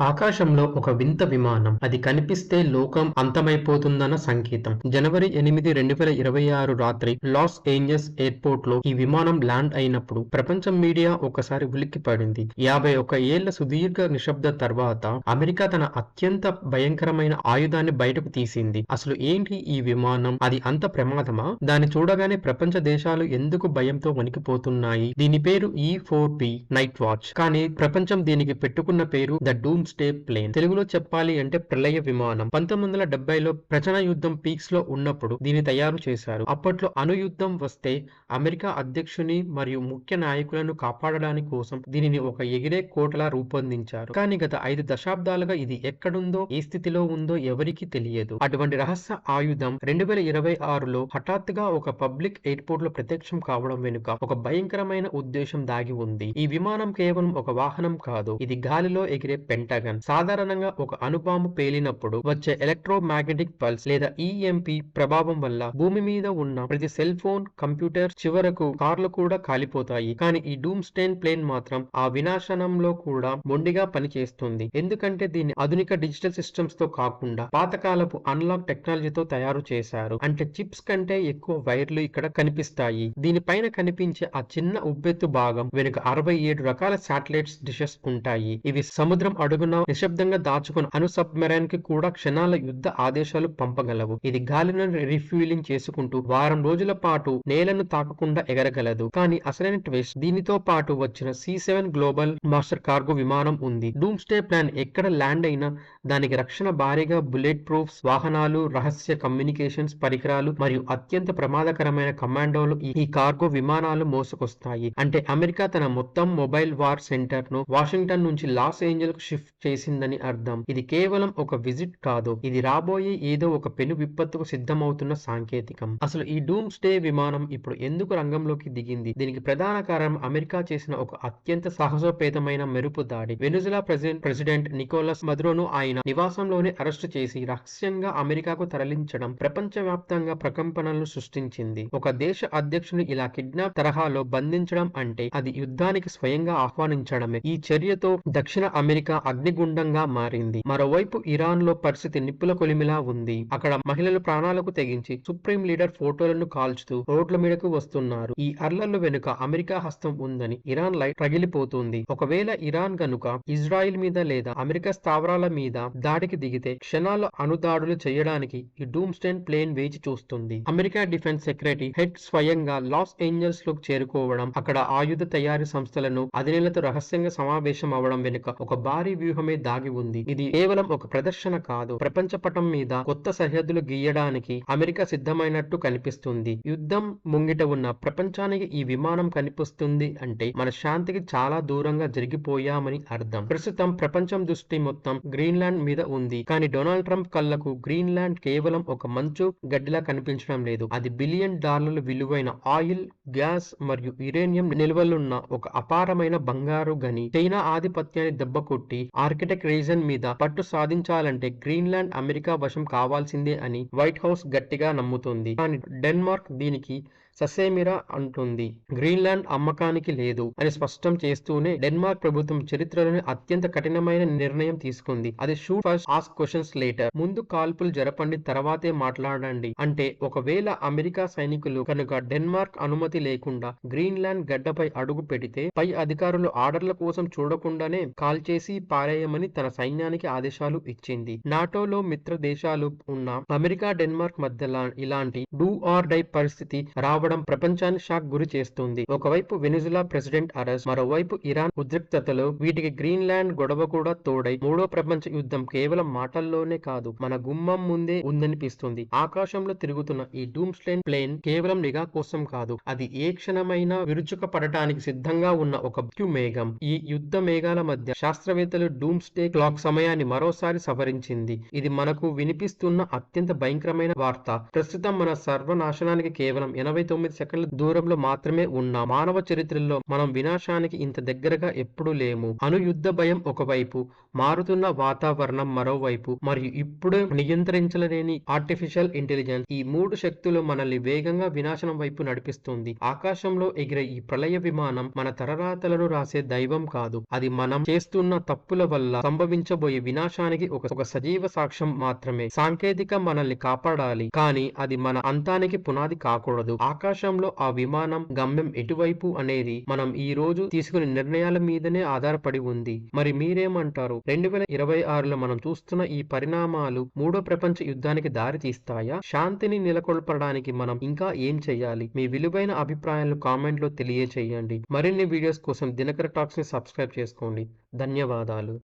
ఆకాశంలో ఒక వింత విమానం. అది కనిపిస్తే లోకం అంతమైపోతుందన్న సంకేతం. జనవరి 8, 2026 రాత్రి లాస్ ఏంజెల్స్ ఎయిర్పోర్ట్ లో ఈ విమానం ల్యాండ్ అయినప్పుడు ప్రపంచం మీడియా ఒకసారి ఉలిక్కిపడింది. 51 ఏళ్ల సుదీర్ఘ నిశ్శబ్ద తర్వాత అమెరికా తన అత్యంత భయంకరమైన ఆయుధాన్ని బయటకు తీసింది. అసలు ఏంటి ఈ విమానం? అది అంత ప్రమాదమా? దాన్ని చూడగానే ప్రపంచ దేశాలు ఎందుకు భయంతో వణికిపోతున్నాయి? దీని పేరు E-4P నైట్ వాచ్. కానీ ప్రపంచం దీనికి పెట్టుకున్న పేరు ద డూమ్ స్టే ప్లేన్. తెలుగులో చెప్పాలి అంటే ప్రళయ విమానం. 1970లో ప్రచన యుద్ధం పీక్స్ లో ఉన్నప్పుడు దీన్ని తయారు చేశారు. అప్పట్లో అణు యుద్ధం వస్తే అమెరికా అధ్యక్షుని మరియు ముఖ్య నాయకులను కాపాడడానికి కోసం దీనిని ఒక ఎగిరే కోటలా రూపొందించారు. కానీ గత 5 దశాబ్దాలుగా ఇది ఎక్కడుందో, ఏ స్థితిలో ఉందో ఎవరికీ తెలియదు. అటువంటి రహస్య ఆయుధం 2026లో హఠాత్తుగా ఒక పబ్లిక్ ఎయిర్పోర్ట్ లో ప్రత్యక్షం కావడం వెనుక ఒక భయంకరమైన ఉద్దేశం దాగి ఉంది. ఈ విమానం కేవలం ఒక వాహనం కాదు, ఇది గాలిలో ఎగిరే పెంటగన్. సాధారణంగా ఒక అణుబాంబు పేలినప్పుడు వచ్చే ఎలక్ట్రోమాగ్నెటిక్ పల్స్ లేదా EMP ప్రభావం వల్ల భూమి మీద ఉన్న ప్రతి సెల్ ఫోన్, కంప్యూటర్, చివరకు కార్లు కూడా కాలిపోతాయి. కానీ ఈ డూమ్ స్టేన్ ప్లేన్ మాత్రం ఆ వినాశనంలో కూడా మొండిగా పనిచేస్తుంది. ఎందుకంటే దీన్ని ఆధునిక డిజిటల్ సిస్టమ్స్ తో కాకుండా పాతకాలపు అన్లాక్ టెక్నాలజీతో తయారు చేశారు. అంటే చిప్స్ కంటే ఎక్కువ వైర్లు ఇక్కడ కనిపిస్తాయి. దీనిపైన కనిపించే ఆ చిన్న ఉబ్బెత్తు భాగం వెనుక 67 రకాల శాటిలైట్స్ డిషెస్ ఉంటాయి. ఇవి సముద్రం అడుగున నిశ్శబ్దంగా దాచుకున్న అణు సబ్మెరైన్ కి కూడా క్షణాల యుద్ధ ఆదేశాలు పంపగలవు. ఇది గాలిని రీఫ్యూలింగ్ చేసుకుంటూ వారం రోజుల పాటు నేలను తాకకుండా ఎగరగలదు. కానీ అసలైన ట్విస్ట్, దీనితో పాటు వచ్చిన C-7 గ్లోబల్ మాస్టర్ కార్గో విమానం ఉంది. డూమ్ స్టే ప్లాన్ ఎక్కడ ల్యాండ్ అయినా దానికి రక్షణ భారీగా బుల్లెట్ ప్రూఫ్స్ వాహనాలు, రహస్య కమ్యూనికేషన్స్ పరికరాలు మరియు అత్యంత ప్రమాదకరమైన కమాండోలు ఈ కార్గో విమానాలు మోసుకొస్తాయి. అంటే అమెరికా తన మొత్తం మొబైల్ వార్ సెంటర్ ను వాషింగ్టన్ నుంచి లాస్ ఏంజల్ కు షిఫ్ట్ చేసిందని అర్థం. ఇది కేవలం ఒక విజిట్ కాదు, ఇది రాబోయే ఏదో ఒక పెను విపత్తుకు సిద్ధమవుతున్న సాంకేతికం. అసలు ఈ డూమ్ స్టే విమానం ఇప్పుడు ఎందుకు రంగంలోకి దిగింది? దీనికి ప్రధాన కారణం అమెరికా చేసిన ఒక అత్యంత సాహసోపేతమైన మెరుపు దాడి. వెనుజులా ప్రెసిడెంట్ నికోలస్ మదురోను ఆయన నివాసంలోనే అరెస్టు చేసి రహస్యంగా అమెరికాకు తరలించడం ప్రపంచవ్యాప్తంగా ప్రకంపనలను సృష్టించింది. ఒక దేశ అధ్యక్షుని ఇలా కిడ్నాప్ తరహాలో బంధించడం అంటే అది యుద్ధానికి స్వయంగా ఆహ్వానించడమే. ఈ చర్యతో దక్షిణ అమెరికా అగ్నిగుండంగా మారింది. మరోవైపు ఇరాన్ లో పరిస్థితి నిప్పుల కొలిమిలా ఉంది. అక్కడ మహిళలు ప్రాణాలకు తెగించి సుప్రీం లీడర్ ఫోటోలను కాల్చుతూ రోడ్ల మీదకు వస్తున్నారు. ఈ అర్లర్ల వెనుక అమెరికా హస్తం ఉందని ఇరాన్ లైట్ రగిలిపోతుంది. ఒకవేళ ఇరాన్ గనుక ఇజ్రాయిల్ మీద లేదా అమెరికా స్థావరాల మీద దాడికి దిగితే క్షణాల్లో అణుదాడులు చేయడానికి ఈ డూమ్ స్టేన్ ప్లేన్ వేచి చూస్తుంది. అమెరికా డిఫెన్స్ సెక్రటరీ హెడ్ స్వయంగా లాస్ ఏంజల్స్ లోకి చేరుకోవడం, అక్కడ ఆయుధ తయారీ సంస్థలను అధినేతలతో రహస్యంగా సమావేశం అవడం వెనుక ఒక భారీ వ్యూహమే దాగి ఉంది. ఇది కేవలం ఒక ప్రదర్శన కాదు, ప్రపంచ పటం మీద కొత్త సరిహద్దులు గీయడానికి అమెరికా సిద్ధమైనట్టు కనిపిస్తుంది. యుద్ధం ముంగిట ఉన్న ప్రపంచానికి ఈ విమానం కనిపిస్తుంది అంటే మన శాంతికి చాలా దూరంగా జరిగిపోయామని అర్థం. ప్రస్తుతం ప్రపంచం దృష్టి మొత్తం గ్రీన్లాండ్ మీద ఉంది. కానీ డొనాల్డ్ ట్రంప్ కళ్లకు గ్రీన్లాండ్ కేవలం ఒక మంచు గడ్డిలా కనిపించడం లేదు. అది బిలియన్ డాలర్ల విలువైన ఆయిల్, గ్యాస్ మరియు యురేనియం నిల్వలున్న ఒక అపారమైన బంగారు గని. చైనా ఆధిపత్యాన్ని దెబ్బకొట్టి ఆర్కిటెక్ట్ రీజన్ మీద పట్టు సాధించాలంటే గ్రీన్లాండ్ అమెరికా వశం కావాల్సిందే అని వైట్ హౌస్ గట్టిగా నమ్ముతుంది. కానీ డెన్మార్క్ దీనికి ససేమిరా అంటుంది. గ్రీన్లాండ్ అమ్మకానికి లేదు అని స్పష్టం చేస్తూనే డెన్మార్క్ ప్రభుత్వం చరిత్రలోని అత్యంత కఠినమైన నిర్ణయం తీసుకుంది. అది shoot first, ask questions later. ముందు కాల్పులు జరపండి, తర్వాతే మాట్లాడండి. అంటే ఒకవేళ అమెరికా సైనికులు కనుక డెన్మార్క్ అనుమతి లేకుండా గ్రీన్లాండ్ గడ్డపై అడుగు పెడితే పై అధికారులు ఆర్డర్ల కోసం చూడకుండానే కాల్చేసి పారేయమని తన సైన్యానికి ఆదేశాలు ఇచ్చింది. నాటోలో మిత్ర దేశాలు ఉన్న అమెరికా, డెన్మార్క్ మధ్య ఇలాంటి డూ ఆర్ డై పరిస్థితి రావడం ప్రపంచాన్ని షాక్ గురి చేస్తుంది. ఒకవైపు వెనిజులా ప్రెసిడెంట్ అరెస్ట్, మరోవైపు ఇరాన్ ఉద్రిక్తతలు, వీటికి గ్రీన్లాండ్ గొడవ కూడా తోడై మూడో ప్రపంచ యుద్ధం కేవలం మాటల్లోనే కాదు మన గుమ్మం ముందే ఉందనిపిస్తుంది. ఆకాశంలో తిరుగుతున్న ఈ డూమ్ స్టేన్ ప్లేన్ కేవలం నిఘా కోసం కాదు, అది ఏ క్షణమైనా విరుచుక పడటానికి సిద్ధంగా ఉన్న ఒక మేఘం. ఈ యుద్ధ మేఘాల మధ్య శాస్త్రవేత్తలు డూమ్ స్టే క్లాక్ సమయాన్ని మరోసారి సవరించింది. ఇది మనకు వినిపిస్తున్న అత్యంత భయంకరమైన వార్త. ప్రస్తుతం మన సర్వనాశనానికి కేవలం 89 39 సెకండ్ల దూరంలో మాత్రమే ఉన్నాం. మానవ చరిత్రలో మనం వినాశానికి ఇంత దగ్గరగా ఎప్పుడూ లేము. యుద్ధ భయం ఒకవైపు, మారుతున్న వాతావరణం మరోవైపు, మరియు ఇప్పుడే నియంత్రించలేని ఆర్టిఫిషియల్ ఇంటెలిజెన్స్, ఈ 3 శక్తులు మనల్ని వేగంగా వినాశనం వైపు నడిపిస్తుంది. ఆకాశంలో ఎగిరే ఈ ప్రళయ విమానం మన తలరాతలను రాసే దైవం కాదు. అది మనం చేస్తున్న తప్పుల వల్ల సంభవించబోయే వినాశానికి ఒక సజీవ సాక్ష్యం మాత్రమే. సాంకేతికం మనల్ని కాపాడాలి, కానీ అది మన అంతానికి పునాది కాకూడదు. ఆకాశంలో ఆ విమానం గమ్యం ఎటువైపు అనేది మనం ఈ రోజు తీసుకునే నిర్ణయాల మీదనే ఆధారపడి ఉంది. మరి మీరేమంటారు? 2026లో మనం చూస్తున్న ఈ పరిణామాలు మూడో ప్రపంచ యుద్ధానికి దారి తీస్తాయా? శాంతిని నెలకొల్పడానికి మనం ఇంకా ఏం చేయాలి? మీ విలువైన అభిప్రాయాలను కామెంట్ లో తెలియచేయండి. మరిన్ని వీడియోస్ కోసం దినకర టాక్స్ ని సబ్స్క్రైబ్ చేసుకోండి. ధన్యవాదాలు.